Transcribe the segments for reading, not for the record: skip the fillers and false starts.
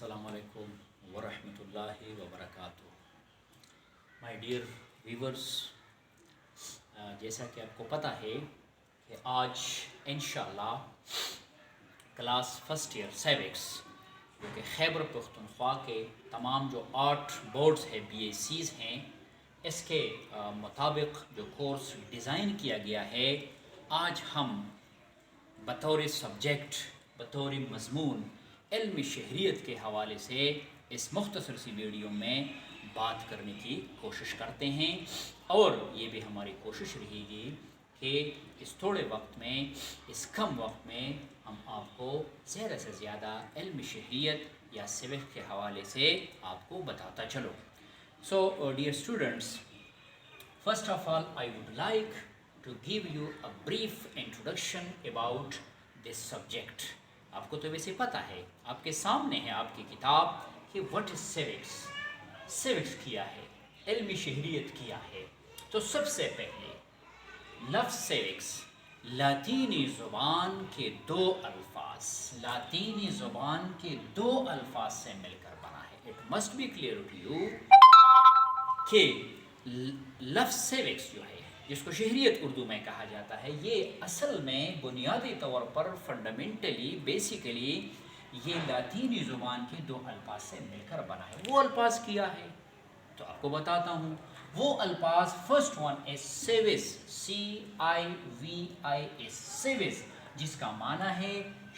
السلام علیکم ورحمۃ اللہ وبرکاتہ. مائی ڈیئر ویورس، جیسا کہ آپ کو پتہ ہے کہ آج انشاءاللہ کلاس فرسٹ ایئر سیوکس جو کہ خیبر پختونخوا کے تمام جو 8 بورڈز ہے بی ایس سیز ہیں، اس کے مطابق جو کورس ڈیزائن کیا گیا ہے، آج ہم بطور سبجیکٹ، بطور مضمون علم شہریت کے حوالے سے اس مختصر سی ویڈیو میں بات کرنے کی کوشش کرتے ہیں. اور یہ بھی ہماری کوشش رہے گی کہ اس تھوڑے وقت میں، اس کم وقت میں ہم آپ کو زیادہ سے زیادہ علم شہریت یا سوک کے حوالے سے آپ کو بتاتا چلوں. So, dear students, first of all, I would like to give you a brief introduction about this subject. آپ کو تو ویسے پتہ ہے، آپ کے سامنے ہے آپ کی کتاب کہ what is civics. civics کیا ہے، علم شہریت کیا ہے. تو سب سے پہلے لفظ civics لاطینی زبان کے لاطینی زبان کے دو الفاظ سے مل کر بنا ہے. It must be clear to you کہ لفظ civics جو ہے، جس کو شہریت اردو میں کہا جاتا ہے، یہ اصل میں بنیادی طور پر فنڈامنٹلی بیسیکلی یہ لاطینی زبان کے دو الفاظ سے مل کر بنا ہے. وہ الفاظ کیا ہے تو آپ کو بتاتا ہوں. وہ الفاظ first one is civis, CIVIS, civis، جس کا معنی ہے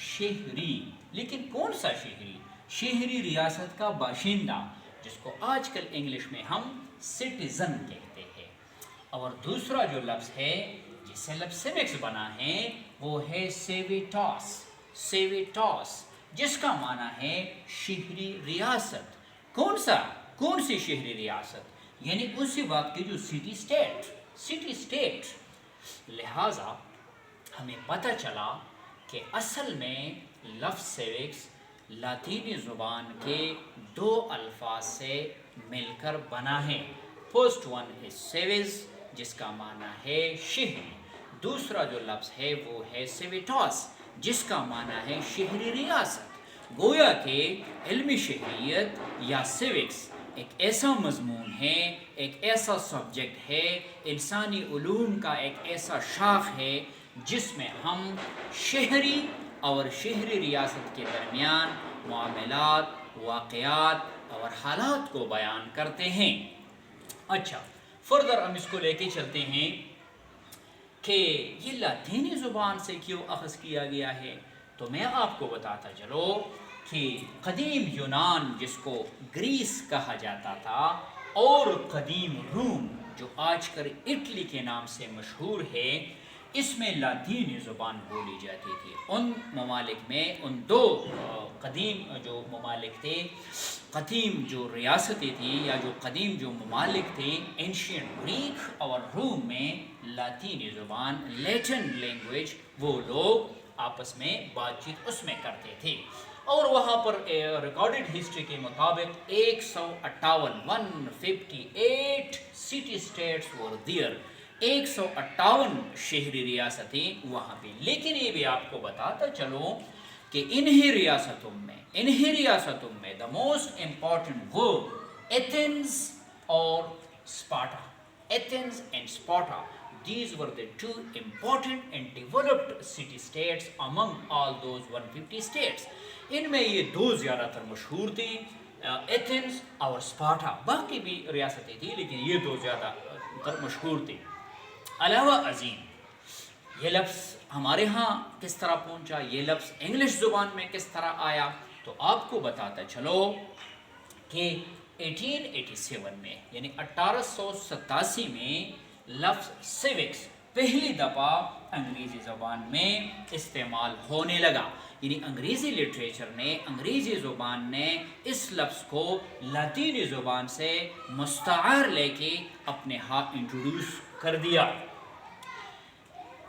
شہری. لیکن کون سا شہری؟ شہری ریاست کا باشندہ، جس کو آج کل انگلش میں ہم سٹیزن کہتے ہیں. اور دوسرا جو لفظ ہے جس سے لفظ سیوکس بنا ہے، وہ ہے سیویٹاس. سیویٹاس جس کا معنی ہے شہری ریاست. کون سی شہری ریاست؟ یعنی اسی وقت کی جو سٹی اسٹیٹ. لہٰذا ہمیں پتہ چلا کہ اصل میں لفظ سیوکس لاطینی زبان کے دو الفاظ سے مل کر بنا ہے. فرسٹ ون از civis، جس کا معنی ہے شہری. دوسرا جو لفظ ہے وہ ہے سیویٹاس، جس کا معنی ہے شہری ریاست. گویا کہ علم شہریت یا سیوکس ایک ایسا مضمون ہے، ایک ایسا سبجیکٹ ہے، انسانی علوم کا ایک ایسا شاخ ہے جس میں ہم شہری اور شہری ریاست کے درمیان معاملات، واقعات اور حالات کو بیان کرتے ہیں. اچھا، فردر ہم اس کو لے کے چلتے ہیں کہ یہ لاطینی زبان سے کیوں اخذ کیا گیا ہے. تو میں آپ کو بتاتا چلو کہ قدیم یونان، جس کو گریس کہا جاتا تھا، اور قدیم روم جو آج کل اٹلی کے نام سے مشہور ہے، اس میں لاطینی زبان بولی جاتی تھی. ان ممالک میں، ان دو قدیم جو ممالک تھے، قدیم جو ریاستیں تھیں یا جو قدیم جو ممالک تھے، اینشینٹ گریک اور روم میں لاطینی زبان، لیٹن لینگویج، وہ لوگ آپس میں بات چیت اس میں کرتے تھے. اور وہاں پر ریکارڈڈ ہسٹری کے مطابق 158 سٹی اسٹیٹس ور دیئر، 158 شہری ریاستیں وہاں پہ. لیکن یہ بھی آپ کو بتاتا چلوں کہ انہی ریاستوں میں the most important word Athens اور Sparta. Athens and Sparta, these were the two important and developed city states among all those 150 states. ان میں یہ دو زیادہ تر مشہور تھیں، ایتھنز اور اسپارٹا. باقی بھی ریاستیں تھیں لیکن یہ دو زیادہ تر مشہور تھیں. علاوہ ازیں یہ لفظ ہمارے ہاں کس طرح پہنچا، یہ لفظ انگلش زبان میں کس طرح آیا، تو آپ کو بتاتا چلو کہ 1887 میں، یعنی 1887 میں لفظ سیوکس پہلی دفعہ انگریزی زبان میں استعمال ہونے لگا. یعنی انگریزی لٹریچر نے، انگریزی زبان نے اس لفظ کو لاطینی زبان سے مستعار لے کے اپنے ہاں انٹروڈیوس کر دیا.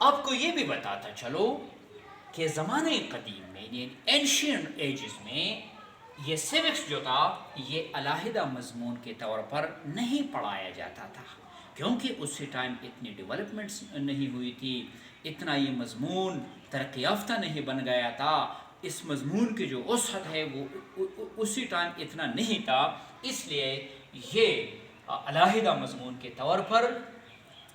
آپ کو یہ بھی بتاتا چلو کہ زمانے قدیم میں، یعنی اینشینٹ ایجز میں، یہ سیوکس جو تھا یہ علیحدہ مضمون کے طور پر نہیں پڑھایا جاتا تھا، کیونکہ اسی ٹائم اتنی ڈیولپمنٹس نہیں ہوئی تھی، اتنا یہ مضمون ترقی یافتہ نہیں بن گیا تھا. اس مضمون کی جو وسعت ہے وہ اسی ٹائم اتنا نہیں تھا، اس لیے یہ علیحدہ مضمون کے طور پر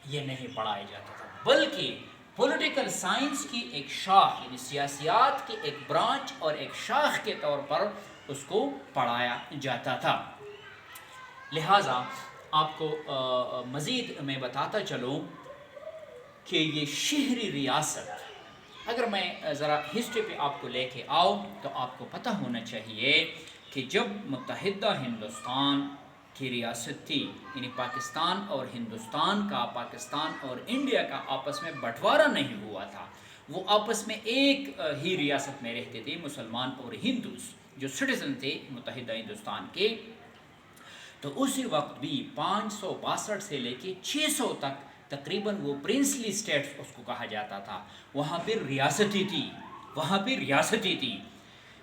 یہ نہیں پڑھایا جاتا تھا، بلکہ پولیٹیکل سائنس کی ایک شاخ یعنی سیاسیات کی ایک برانچ اور ایک شاخ کے طور پر اس کو پڑھایا جاتا تھا۔ لہٰذا آپ کو مزید میں بتاتا چلوں کہ یہ شہری ریاست، اگر میں ذرا ہسٹری پہ آپ کو لے کے آؤں تو آپ کو پتہ ہونا چاہیے کہ جب متحدہ ہندوستان کی ریاست تھی، یعنی پاکستان اور ہندوستان کا، پاکستان اور انڈیا کا آپس میں بٹوارا نہیں ہوا تھا، وہ آپس میں ایک ہی ریاست میں رہتے تھے، مسلمان اور ہندوز جو سٹیزن تھے متحدہ ہندوستان کے، تو اسی وقت بھی 562 سے لے کے 600 تک تقریباً وہ پرنسلی اسٹیٹس اس کو کہا جاتا تھا، وہاں پہ ریاستی تھی۔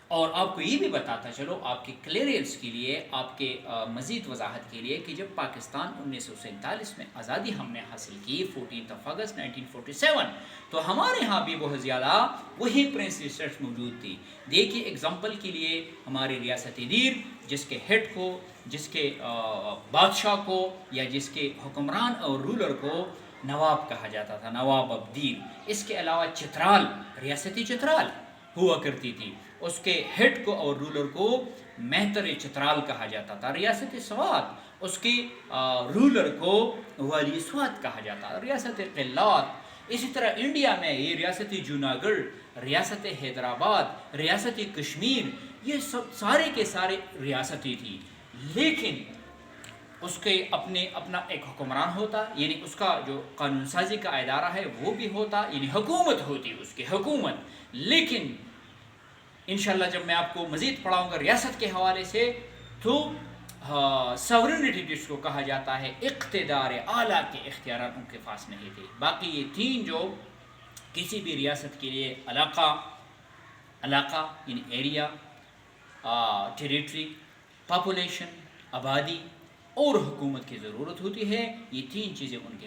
اور آپ کو یہ بھی بتاتا چلو آپ کے کلیئرنس کے لیے، آپ کے مزید وضاحت کے لیے، کہ جب پاکستان 1947 میں آزادی ہم نے حاصل کی 14 اگست 1947، تو ہمارے ہاں بھی بہت زیادہ وہی پرنسلی اسٹیٹس موجود تھی۔ دیکھیے اگزامپل کے لیے ہماری ریاستی دیر، جس کے ہیڈ کو، جس کے بادشاہ کو، یا جس کے حکمران اور رولر کو نواب کہا جاتا تھا، نواب آف دیر۔ اس کے علاوہ چترال، ریاستی چترال ہوا کرتی تھی، اس کے ہیڈ کو اور رولر کو مہتر چترال کہا جاتا تھا۔ ریاست سوات، اس کے رولر کو والی سوات کہا جاتا تھا۔ ریاست قلات، اسی طرح انڈیا میں یہ ریاست جوناگڑھ، ریاست حیدرآباد، ریاست کشمیر، یہ سب سارے کے سارے ریاستی تھی، لیکن اس کے اپنا ایک حکمران ہوتا، یعنی اس کا جو قانون سازی کا ادارہ ہے وہ بھی ہوتا، یعنی حکومت ہوتی اس کی حکومت۔ لیکن انشاءاللہ جب میں آپ کو مزید پڑھاؤں گا ریاست کے حوالے سے، تو سورنٹی جس کو کہا جاتا ہے، اقتدار اعلیٰ کے اختیارات ان کے پاس نہیں تھے۔ باقی یہ تین جو کسی بھی ریاست کے لیے علاقہ یعنی ایریا، ٹیریٹری، پاپولیشن، آبادی اور حکومت کی ضرورت ہوتی ہے، یہ تین چیزیں ان کے